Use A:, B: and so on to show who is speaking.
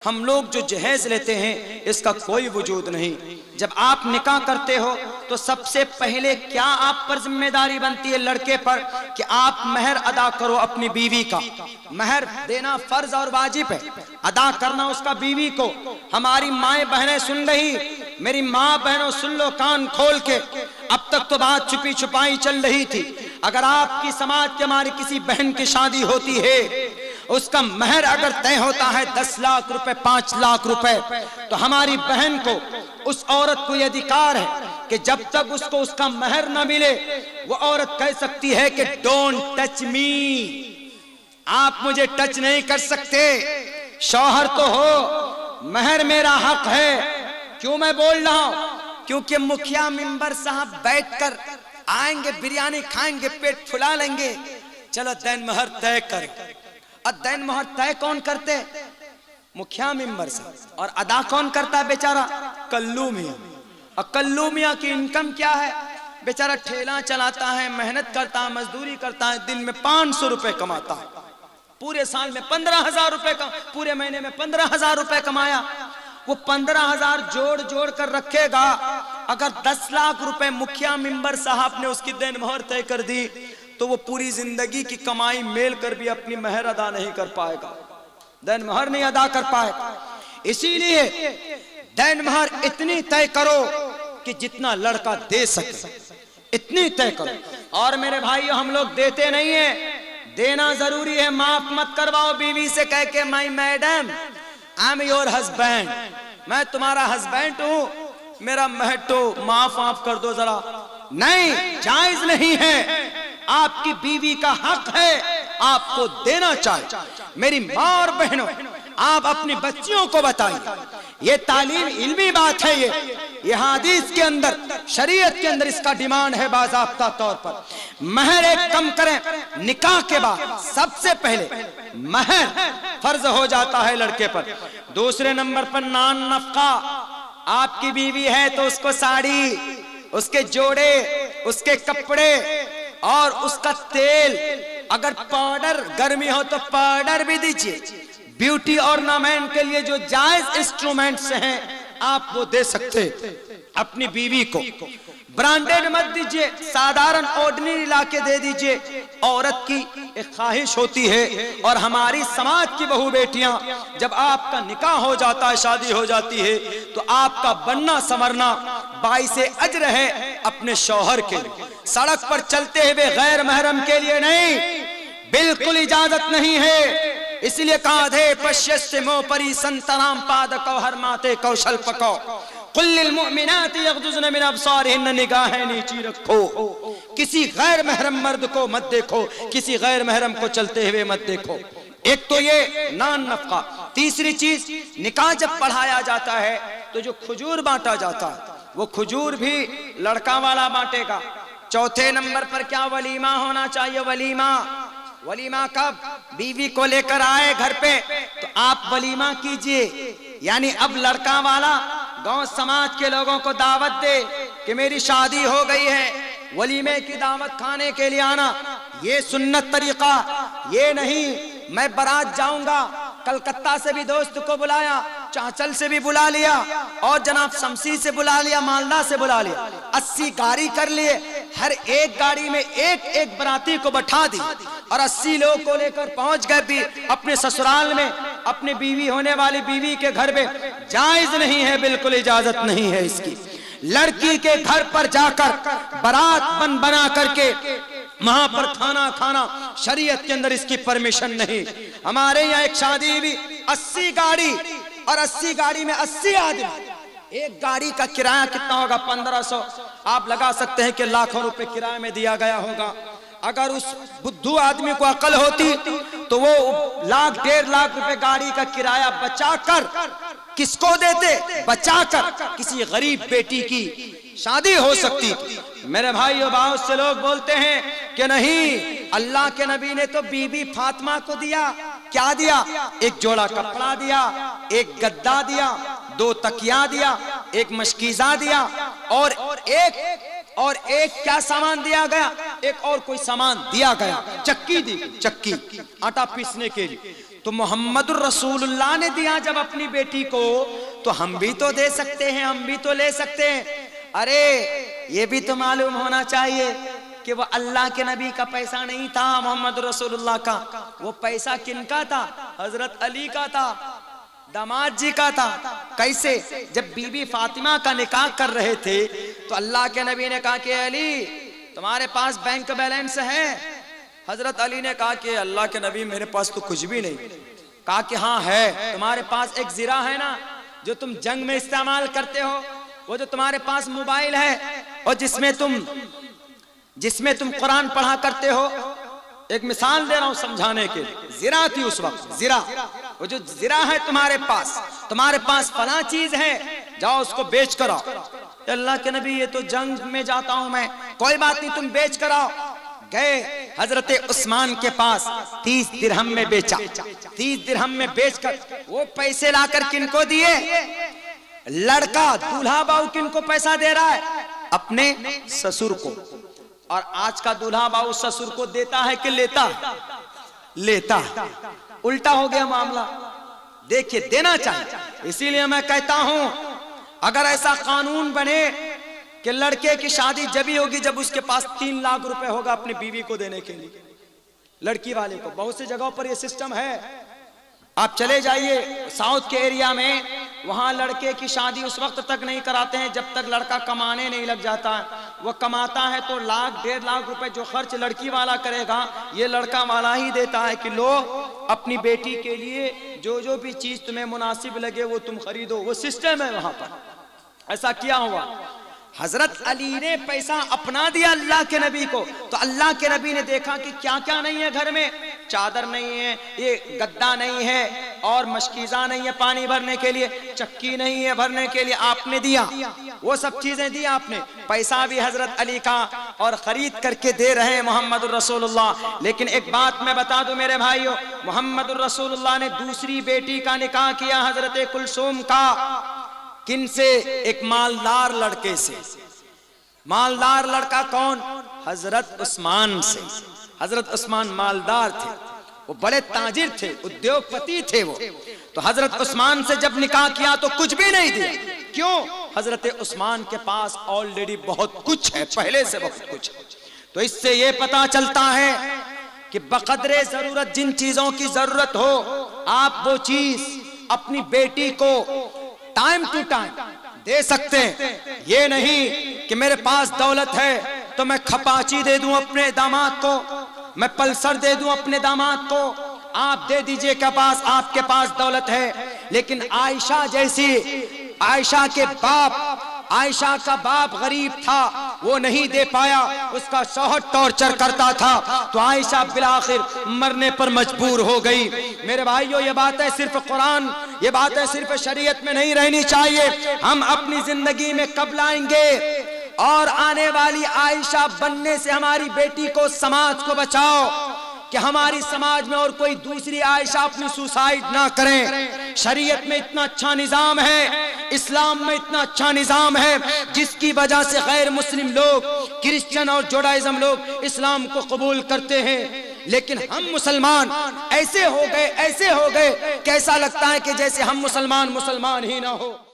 A: ہم لوگ جو جہیز لیتے ہیں اس کا کوئی وجود نہیں۔ جب آپ نکاح کرتے ہو تو سب سے پہلے کیا آپ پر ذمہ داری بنتی ہے لڑکے پر کہ آپ مہر ادا کرو اپنی بیوی کا۔ مہر دینا فرض اور واجب ہے، ادا کرنا اس کا بیوی کو۔ ہماری مائیں بہنیں سن رہی، میری ماں بہنوں سن لو کان کھول کے، اب تک تو بات چھپی چھپائی چل رہی تھی۔ اگر آپ کی سماج کے ہماری کسی بہن کی شادی ہوتی ہے، اس کا مہر اگر طے ہوتا ہے 10 لاکھ روپے 5 لاکھ روپے، تو ہماری بہن کو، اس عورت کو یہ ادھیکار ہے کہ جب تک اس کو اس کا مہر نہ ملے وہ عورت کہہ سکتی ہے کہ ڈونٹ ٹچ می، آپ مجھے ٹچ نہیں کر سکتے، شوہر تو ہو، مہر میرا حق ہے۔ کیوں میں بول رہا ہوں؟ کیونکہ مکھیا ممبر صاحب بیٹھ کر آئیں گے، بریانی کھائیں گے، پیٹ پھلا لیں گے، چلو دین مہر طے کر۔ اور دین مہر طے کون کرتے؟ مکھیا ممبر صاحب۔ اور ادا کون کرتا ہے بیچارہ؟ کلو میاں۔ اور کلو میاں کی انکم کیا ہے؟ بیچارہ ٹھیلا چلاتا ہے، محنت کرتا ہے، مزدوری کرتا ہے، دن میں 500 روپے کماتا ہے، پورے سال میں 15,000 روپے، پورے مہینے میں 15,000 روپے کمایا۔ وہ 15,000 جوڑ جوڑ کر رکھے گا، اگر 10 لاکھ روپے مکھیا ممبر صاحب نے اس کی دین مہر طے کر دی تو وہ پوری زندگی کی کمائی میل کر بھی اپنی مہر ادا نہیں کر پائے گا، دین مہر نہیں ادا کر پائے گا۔ اسی لیے دین مہر اتنی طے کرو کہ جتنا لڑکا دے سکے اتنی طے کرو۔ اور میرے بھائیو، ہم لوگ دیتے نہیں ہیں، دینا ضروری ہے۔ معاف مت کرواؤ بیوی سے کہہ کے my madam I am your husband, میں تمہارا ہسبینڈ ہوں، میرا مہر تو معاف کر دو ذرا۔ نہیں، جائز نہیں ہے۔ آپ کی بیوی کا حق ہے، آپ کو دینا چاہیے۔ میری ماں اور بہنوں، آپ اپنی بچیوں کو بتائیں، یہ تعلیم علمی بات ہے، یہ حدیث کے اندر، شریعت کے اندر اس کا ڈیمانڈ ہے باضابطہ طور پر۔ مہر ایک کم کریں، نکاح کے بعد سب سے پہلے مہر فرض ہو جاتا ہے لڑکے پر۔ دوسرے نمبر پر نان نفقہ۔ آپ کی بیوی ہے تو اس کو ساڑی، اس کے جوڑے، اس کے کپڑے اور اس کا تیل، اگر پاؤڈر گرمی ہو تو پاؤڈر بھی دیجئے۔ بیوٹی اورنامنٹ کے لیے جو جائز انسٹرومنٹس ہیں آپ وہ دے سکتے اپنی بیوی کو۔ برانڈیڈ مت دیجئے، سادھارن آرڈنری لا کے دے دیجئے۔ عورت کی ایک خواہش ہوتی ہے، اور ہماری سماج کی بہو بیٹیاں، جب آپ کا نکاح ہو جاتا ہے، شادی ہو جاتی ہے، تو آپ کا بننا سمرنا باعث اجر ہے اپنے شوہر کے لیے۔ سڑک پر چلتے ہوئے غیر محرم کے لیے نہیں، بالکل اجازت نہیں ہے۔ اس لیے کہا دھے پشیس سے مو پری سنترام پادکو ہر ماتے کوشل پکو قل للمؤمنات یغضضن من ابصارہن، نگاہیں نیچی رکھو، کسی غیر محرم مرد کو مت دیکھو، کسی غیر محرم کو چلتے ہوئے مت دیکھو۔ ایک تو یہ نان نفقہ۔ تیسری چیز، نکاح جب پڑھایا جاتا ہے تو جو کھجور بانٹا جاتا ہے وہ کھجور بھی لڑکا والا بانٹے گا۔ چوتھے نمبر پر کیا ولیمہ ہونا چاہیے؟ ولیمہ۔ ولیمہ کب؟ بیوی کو لے کر آئے گھر پہ تو آپ ولیمہ کیجئے، یعنی اب لڑکا والا گاؤں سماج کے لوگوں کو دعوت دے کہ میری شادی ہو گئی ہے، ولیمے کی دعوت کھانے کے لیے آنا۔ یہ سنت طریقہ، یہ نہیں میں بارات جاؤں گا، کلکتہ سے بھی دوست کو بلایا، چانچل سے بھی بلا لیا، اور جناب شمسی سے بلا لیا، مالدہ سے بلا لیا، 80 گاڑی کر لیے، ہر ایک گاڑی میں ایک ایک براتی کو بٹھا دی، اور 80 لوگ کو لے کر پہنچ گئے بھی اپنے سسرال میں، اپنی بیوی ہونے والی بیوی کے گھر میں۔ جائز نہیں ہے، بالکل اجازت نہیں ہے اس کی۔ لڑکی کے گھر پر جا کر بارات بنا کر کے وہاں پر کھانا کھانا، شریعت کے اندر اس کی پرمیشن نہیں۔ ہمارے یہاں ایک شادی ہوئی، 80 گاڑی، اور 80 گاڑی میں 80 آدمی، ایک گاڑی کا کرایہ کتنا ہوگا؟ 1500۔ آپ لگا سکتے ہیں کہ لاکھوں روپے کرایہ میں دیا گیا ہوگا۔ اگر اس بدھو آدمی کو عقل ہوتی تو وہ 1,00,000 1.5 لاکھ روپے گاڑی کا کرایہ بچا کر کس کو دیتے؟ بچا کر کسی غریب بیٹی کی شادی ہو سکتی۔ میرے بھائیو، بہت سے لوگ بولتے ہیں کہ نہیں، اللہ کے نبی نے تو بی بی فاطمہ کو دیا، کیا دیا؟ ایک جوڑا کپڑا دیا، ایک گدا دیا، 2 تکیا دیا، ایک مشکیزہ دیا، اور ایک کیا سامان دیا گیا؟ ایک اور کوئی سامان دیا گیا، چکی دی، چکی آٹا پیسنے کے لیے۔ تو محمد الرسول اللہ نے دیا جب اپنی بیٹی کو، تو ہم بھی تو دے سکتے ہیں، ہم بھی تو لے سکتے ہیں۔ ارے یہ بھی تو معلوم ہونا چاہیے کہ وہ اللہ کے نبی کا پیسہ نہیں تھا، محمد رسول اللہ کا، وہ پیسہ کن کا تھا؟ حضرت علی کا تھا، داماد جی کا تھا۔ کیسے؟ جب بی بی فاطمہ کا نکاح کر رہے تھے تو اللہ کے نبی نے کہا کہ علی تمہارے پاس بینک بیلنس ہے؟ حضرت علی نے کہا کہ اللہ کے نبی میرے پاس تو کچھ بھی نہیں۔ کہا کہ ہاں ہے، تمہارے پاس ایک زرہ ہے نا جو تم جنگ میں استعمال کرتے ہو، وہ جو تمہارے پاس موبائل ہے اور جس میں تم قرآن پڑھا کرتے ہو۔ ایک مثال دے رہا ہوں سمجھانے کے، زرہ تھی اس وقت، زرہ، وہ جو زرہ ہے تمہارے پاس فلاں چیز ہے، جاؤ اس کو بیچ کر آؤ۔ اللہ کے نبی یہ تو جنگ میں جاتا ہوں میں، کوئی بات نہیں تم بیچ کر آؤ۔ گئے حضرت عثمان کے پاس، 30 درہم میں بیچا، 30 درہم میں بیچ کر وہ پیسے لا کر کن کو دیے؟ لڑکا دولہا باؤ کن کو پیسہ دے رہا ہے؟ اپنے سسر کو۔ اور آج کا دولہا باؤ سسر کو دیتا ہے کہ لیتا؟ لیتا۔ الٹا ہو گیا معاملہ۔ دیکھیے دینا چاہیے۔ اسی لیے میں کہتا ہوں اگر ایسا قانون بنے کہ لڑکے کی شادی جبھی ہوگی جب اس کے پاس 3 لاکھ روپے ہوگا اپنی بیوی کو دینے کے لیے، لڑکی والے کو، بہت سی جگہوں پر یہ سسٹم ہے۔ آپ چلے جائیے ساؤتھ کے ایریا میں، وہاں لڑکے کی شادی اس وقت تک نہیں کراتے ہیں جب تک لڑکا کمانے نہیں لگ جاتا ہے۔ وہ کماتا ہے تو 1,00,000 1.5 لاکھ روپے جو خرچ لڑکی والا کرے گا یہ لڑکا والا ہی دیتا ہے کہ لو اپنی بیٹی کے لیے جو بھی چیز تمہیں مناسب لگے وہ تم خریدو۔ وہ سسٹم ہے وہاں پر۔ ایسا کیا ہوا؟ حضرت علی نے پیسہ اپنا دیا اللہ کے نبی کو، تو اللہ کے نبی نے دیکھا کہ کیا کیا نہیں ہے گھر میں، چادر نہیں ہے، یہ گدا نہیں ہے، اور مشکیزہ نہیں ہے پانی بھرنے کے لیے، چکی نہیں ہے بھرنے کے لیے، آپ نے دیا وہ سب چیزیں دی آپ نے، پیسہ بھی حضرت علی کا، اور خرید کر کے دے رہے ہیں محمد الرسول اللہ۔ لیکن ایک بات میں بتا دوں میرے بھائیو، محمد الرسول اللہ نے دوسری بیٹی کا نکاح کیا حضرت کلثوم کا۔ کن سے؟ ایک مالدار لڑکے سے۔ مالدار لڑکا کون؟ حضرت عثمان سے۔ حضرت عثمان مالدار تھے، وہ بڑے تاجر تھے، ادیوگ پتی تھے وہ۔ تو حضرت عثمان سے جب نکاح کیا تو کچھ بھی نہیں دیا۔ کیوں؟ حضرت عثمان کے پاس آلریڈی بہت کچھ ہے، پہلے سے بہت کچھ ہے۔ تو اس سے یہ پتا چلتا ہے کہ بقدر ضرورت جن چیزوں کی ضرورت ہو آپ وہ چیز اپنی بیٹی کو ٹائم ٹو ٹائم دے سکتے ہیں۔ یہ نہیں کہ میرے پاس دولت ہے تو میں کھپاچی دے دوں اپنے داماد کو، میں پلسر دے دوں اپنے داماد کو۔ آپ دے دیجئے کہ آپ کے پاس دولت ہے، لیکن عائشہ جیسی، عائشہ کا باپ غریب تھا، وہ نہیں دے پایا، اس کا شوہر ٹارچر کرتا تھا، تو عائشہ بالآخر مرنے پر مجبور ہو گئی۔ میرے بھائیو یہ باتیں صرف قرآن، یہ باتیں صرف شریعت میں نہیں رہنی چاہیے۔ ہم اپنی زندگی میں کب لائیں گے؟ اور آنے والی عائشہ بننے سے ہماری بیٹی کو، سماج کو بچاؤ کہ ہماری سماج میں اور کوئی دوسری عائشہ اپنی سوسائڈ نہ کریں۔ شریعت میں اتنا اچھا نظام ہے، اسلام میں اتنا اچھا نظام ہے، جس کی وجہ سے غیر مسلم لوگ، کرسچن اور جوڈائزم لوگ اسلام کو قبول کرتے ہیں، لیکن ہم مسلمان ایسے ہو گئے کہ ایسا لگتا ہے کہ جیسے ہم مسلمان ہی نہ ہو۔